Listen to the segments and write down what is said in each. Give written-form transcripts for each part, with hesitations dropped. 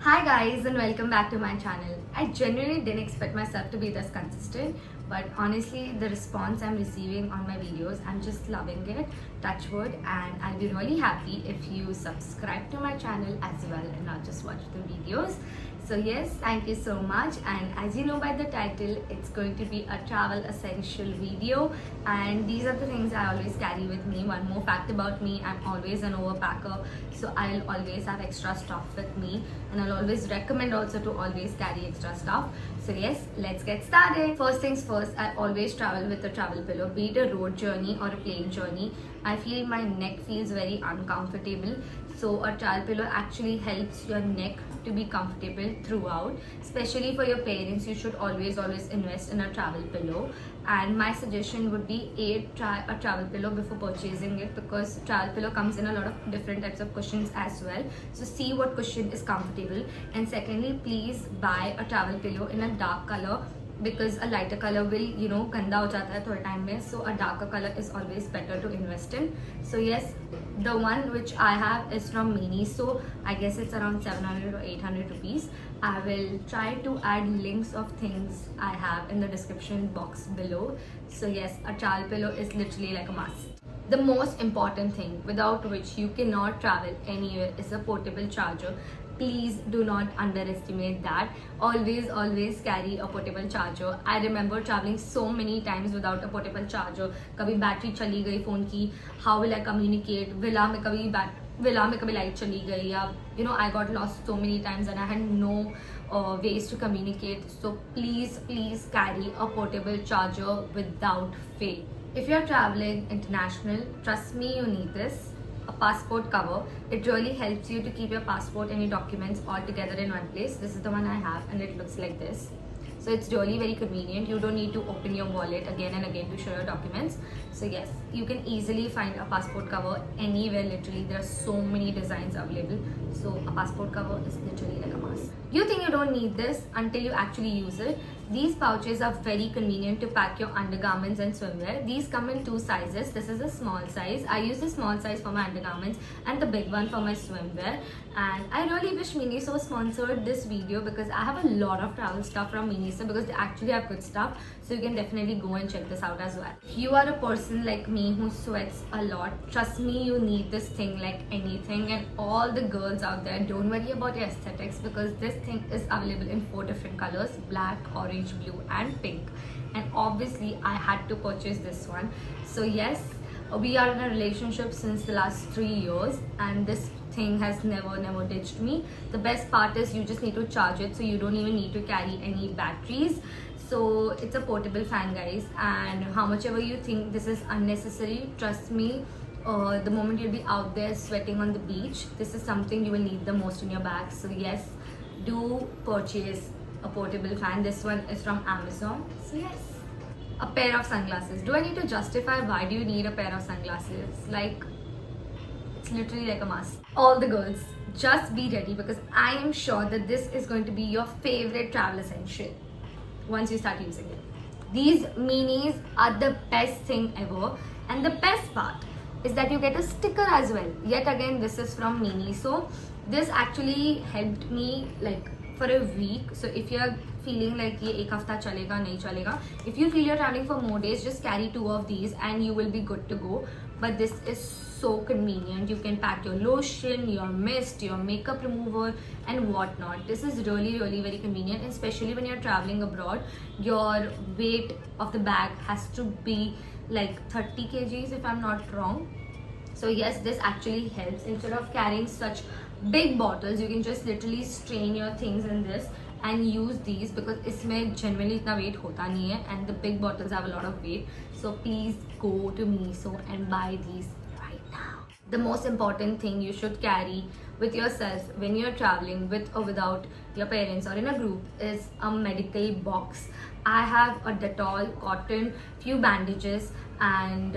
Hi guys and welcome back to my channel. I genuinely didn't expect myself to be this consistent, but honestly the response I'm receiving on my videos, I'm just loving it, touch wood, and I'll be really happy if you subscribe to my channel as well and not just watch the videos. So yes, thank you so much, and as you know by the title, it's going to be a travel essential video, and these are the things I always carry with me. One more fact about me, I'm always an overpacker, so I'll always have extra stuff with me, and I'll always recommend also to always carry extra stuff. So yes, let's get started. First things first, I always travel with a travel pillow, be it a road journey or a plane journey. I feel my neck feels very uncomfortable, so a travel pillow actually helps your neck to be comfortable throughout. Especially for your parents, you should always invest in a travel pillow, and my suggestion would be try a travel pillow before purchasing it, because travel pillow comes in a lot of different types of cushions as well, so see what cushion is comfortable. And secondly, please buy a travel pillow in a dark color, because a lighter color will ganda ho jata hai thode time mein, so a darker color is always better to invest in. So yes, the one which I have is from Miniso. I guess it's around 700 or 800 rupees. I will try to add links of things I have in the description box below. So yes, a travel pillow is literally like a must. The most important thing without which you cannot travel anywhere is a portable charger. Please do not underestimate that. Always carry a portable charger. I remember traveling so many times without a portable charger. Kabhi battery chali gayi phone ki, how will I communicate? Villa mein kabhi light chali gayi, ya I got lost so many times and I had no ways to communicate. So please carry a portable charger without fail. If you're traveling international, trust me, you need this. A passport cover. It really helps you to keep your passport and your documents all together in one place. This is the one I have, and it looks like this. So it's really very convenient. You don't need to open your wallet again and again to show your documents. So yes, you can easily find a passport cover anywhere. Literally, there are so many designs available. So a passport cover is literally like a must. You think you don't need this until you actually use it. These pouches are very convenient to pack your undergarments and swimwear. These come in two sizes. This is a small size. I use the small size for my undergarments and the big one for my swimwear. And I really wish Miniso sponsored this video, because I have a lot of travel stuff from Miniso, because they actually have good stuff. So you can definitely go and check this out as well. If you are a person like me who sweats a lot, trust me, you need this thing like anything. And all the girls out there, don't worry about your aesthetics, because this thing is available in 4 different colors: black, orange, blue and pink. And obviously I had to purchase this one. So yes, we are in a relationship since the last 3 years, and this thing has never ditched me. The best part is you just need to charge it, so you don't even need to carry any batteries. So it's a portable fan, guys, and how much ever you think this is unnecessary, trust me, the moment you'll be out there sweating on the beach, this is something you will need the most in your bag. So yes, do purchase a portable fan. This one is from Amazon. So yes, a pair of sunglasses. Do I need to justify why do you need a pair of sunglasses? Like, it's literally like a must. All the girls, just be ready, because I am sure that this is going to be your favorite travel essential once you start using it. These minis are the best thing ever, and the best part is that you get a sticker as well. Yet again, this is from Miniso. This actually helped me like for a week. So if you're feeling like ye ek hafta chalega nahi chalega, if you feel you're traveling for more days, just carry 2 of these and you will be good to go. But this is so convenient. You can pack your lotion, your mist, your makeup remover and whatnot. This is really very convenient, especially when you're traveling abroad. Your weight of the bag has to be like 30 kgs if I'm not wrong. So yes, this actually helps. Instead of carrying such big bottles, you can just literally strain your things in this and use these, because इसमें generally इतना weight होता नहीं है, and the big bottles have a lot of weight. So please go to Miniso and buy these right now. The most important thing you should carry with yourself when you're traveling with or without your parents or in a group is a medical box. I have a Dettol, cotton, few bandages and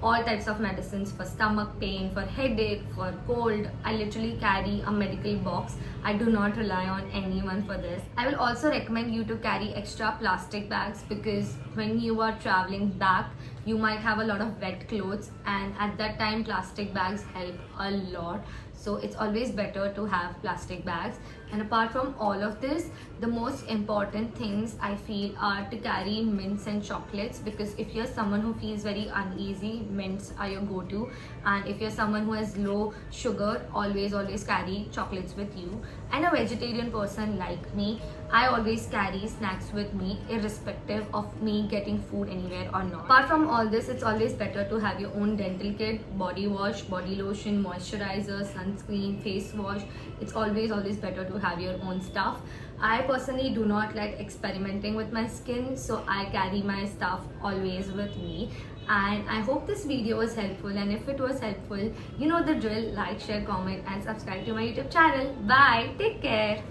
all types of medicines for stomach pain, for headache, for cold. I literally carry a medical box. I do not rely on anyone for this. I will also recommend you to carry extra plastic bags, because when you are traveling back, you might have a lot of wet clothes, and at that time plastic bags help a lot. So it's always better to have plastic bags. And apart from all of this, the most important things I feel are to carry mints and chocolates, because if you're someone who feels very uneasy, mints are your go-to. And if you're someone who has low sugar, always carry chocolates with you. And a vegetarian person like me, I always carry snacks with me irrespective of me getting food anywhere or not. Apart from all this, it's always better to have your own dental kit, body wash, body lotion, moisturizer, sunscreen, face wash. It's always better to have your own stuff. I personally do not like experimenting with my skin, so I carry my stuff always with me. And I hope this video was helpful, and if it was helpful, you know the drill: like, share, comment and subscribe to my YouTube channel. Bye, take care.